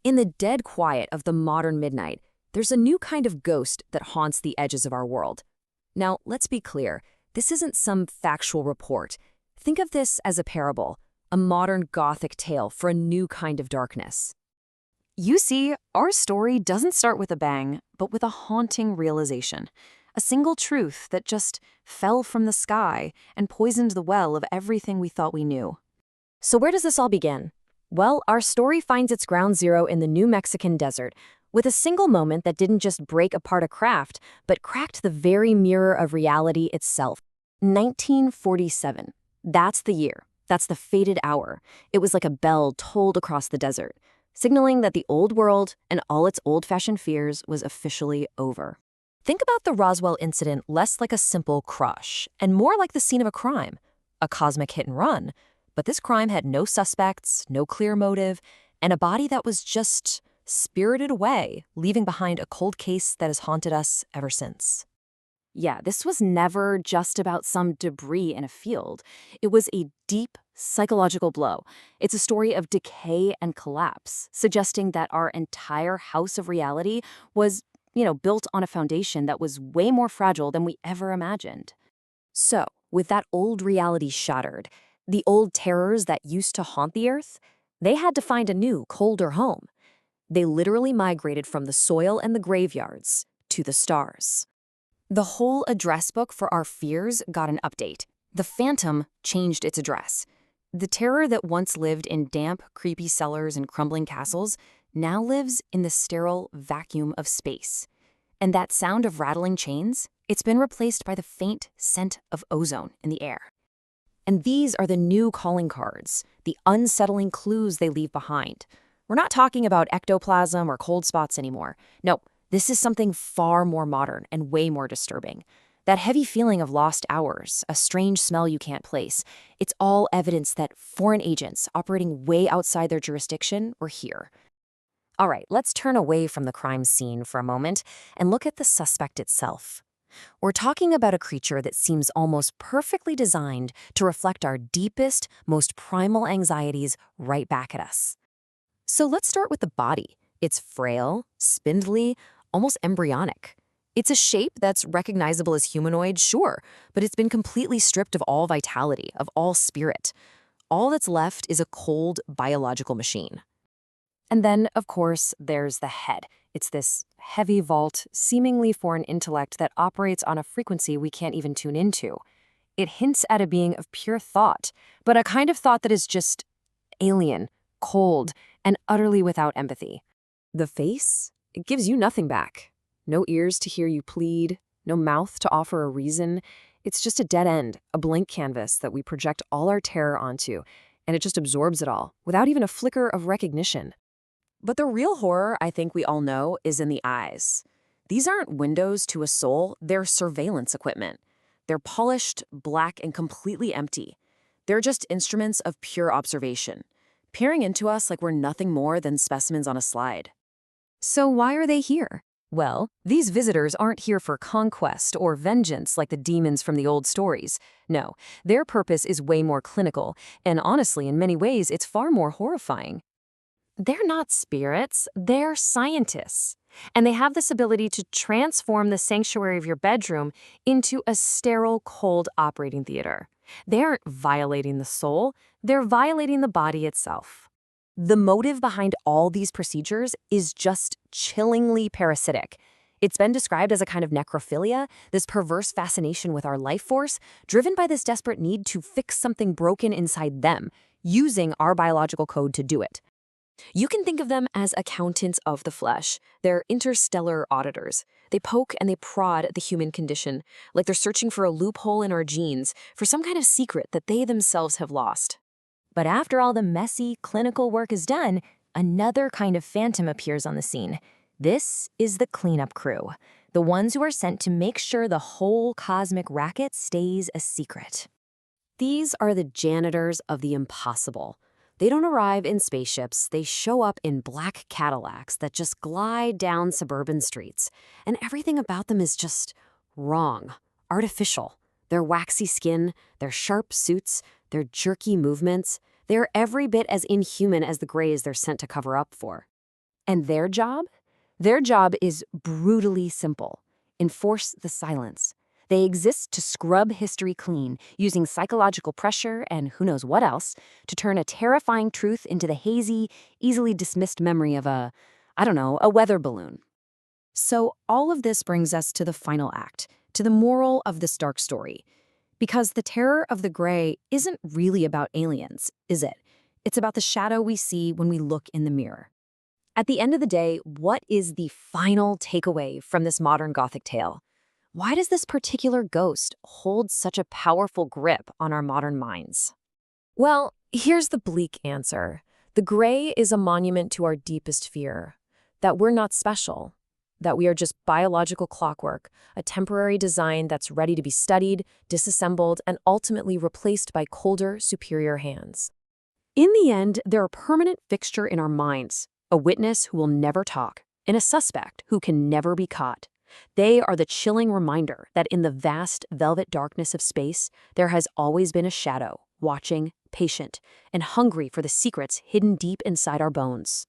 In the dead quiet of the modern midnight, there's a new kind of ghost that haunts the edges of our world. Now, let's be clear, this isn't some factual report. Think of this as a parable, a modern Gothic tale for a new kind of darkness. You see, our story doesn't start with a bang, but with a haunting realization. A single truth that just fell from the sky and poisoned the well of everything we thought we knew. So where does this all begin? Well, our story finds its ground zero in the New Mexican desert, with a single moment that didn't just break apart a craft, but cracked the very mirror of reality itself. 1947. That's the year. That's the fated hour. It was like a bell tolled across the desert, signaling that the old world and all its old-fashioned fears was officially over. Think about the Roswell incident less like a simple crush and more like the scene of a crime, a cosmic hit and run. But this crime had no suspects, no clear motive, and a body that was just spirited away, leaving behind a cold case that has haunted us ever since. Yeah, this was never just about some debris in a field. It was a deep psychological blow. It's a story of decay and collapse, suggesting that our entire house of reality was, built on a foundation that was way more fragile than we ever imagined. So, with that old reality shattered, the old terrors that used to haunt the earth, they had to find a new, colder home. They literally migrated from the soil and the graveyards to the stars. The whole address book for our fears got an update. The Phantom changed its address. The terror that once lived in damp, creepy cellars and crumbling castles now lives in the sterile vacuum of space. And that sound of rattling chains, it's been replaced by the faint scent of ozone in the air. And these are the new calling cards, the unsettling clues they leave behind. We're not talking about ectoplasm or cold spots anymore. No, this is something far more modern and way more disturbing. That heavy feeling of lost hours, a strange smell you can't place, it's all evidence that foreign agents operating way outside their jurisdiction were here. All right, let's turn away from the crime scene for a moment and look at the suspect itself. We're talking about a creature that seems almost perfectly designed to reflect our deepest, most primal anxieties right back at us. So let's start with the body. It's frail, spindly, almost embryonic. It's a shape that's recognizable as humanoid, sure, but it's been completely stripped of all vitality, of all spirit. All that's left is a cold, biological machine. And then, of course, there's the head. It's this heavy vault, seemingly for an intellect that operates on a frequency we can't even tune into. It hints at a being of pure thought, but a kind of thought that is just alien, cold, and utterly without empathy. The face? It gives you nothing back. No ears to hear you plead, no mouth to offer a reason. It's just a dead end, a blank canvas that we project all our terror onto, and it just absorbs it all, without even a flicker of recognition. But the real horror, I think we all know, is in the eyes. These aren't windows to a soul, they're surveillance equipment. They're polished, black, and completely empty. They're just instruments of pure observation, peering into us like we're nothing more than specimens on a slide. So why are they here? Well, these visitors aren't here for conquest or vengeance like the demons from the old stories. No, their purpose is way more clinical, and honestly, in many ways, it's far more horrifying. They're not spirits, they're scientists. And they have this ability to transform the sanctuary of your bedroom into a sterile, cold operating theater. They aren't violating the soul, they're violating the body itself. The motive behind all these procedures is just chillingly parasitic. It's been described as a kind of necrophilia, this perverse fascination with our life force, driven by this desperate need to fix something broken inside them, using our biological code to do it. You can think of them as accountants of the flesh. They're interstellar auditors. They poke and they prod at the human condition, like they're searching for a loophole in our genes, for some kind of secret that they themselves have lost. But after all the messy, clinical work is done, another kind of phantom appears on the scene. This is the cleanup crew, the ones who are sent to make sure the whole cosmic racket stays a secret. These are the janitors of the impossible. They don't arrive in spaceships, they show up in black Cadillacs that just glide down suburban streets. And everything about them is just wrong, artificial. Their waxy skin, their sharp suits, their jerky movements, they are every bit as inhuman as the grays they're sent to cover up for. And their job? Their job is brutally simple. Enforce the silence. They exist to scrub history clean, using psychological pressure and who knows what else to turn a terrifying truth into the hazy, easily dismissed memory of a weather balloon. So all of this brings us to the final act, to the moral of this dark story. Because the terror of the gray isn't really about aliens, is it? It's about the shadow we see when we look in the mirror. At the end of the day, what is the final takeaway from this modern Gothic tale? Why does this particular ghost hold such a powerful grip on our modern minds? Well, here's the bleak answer. The gray is a monument to our deepest fear, that we're not special, that we are just biological clockwork, a temporary design that's ready to be studied, disassembled, and ultimately replaced by colder, superior hands. In the end, they're a permanent fixture in our minds, a witness who will never talk, and a suspect who can never be caught. They are the chilling reminder that in the vast velvet darkness of space, there has always been a shadow, watching, patient, and hungry for the secrets hidden deep inside our bones.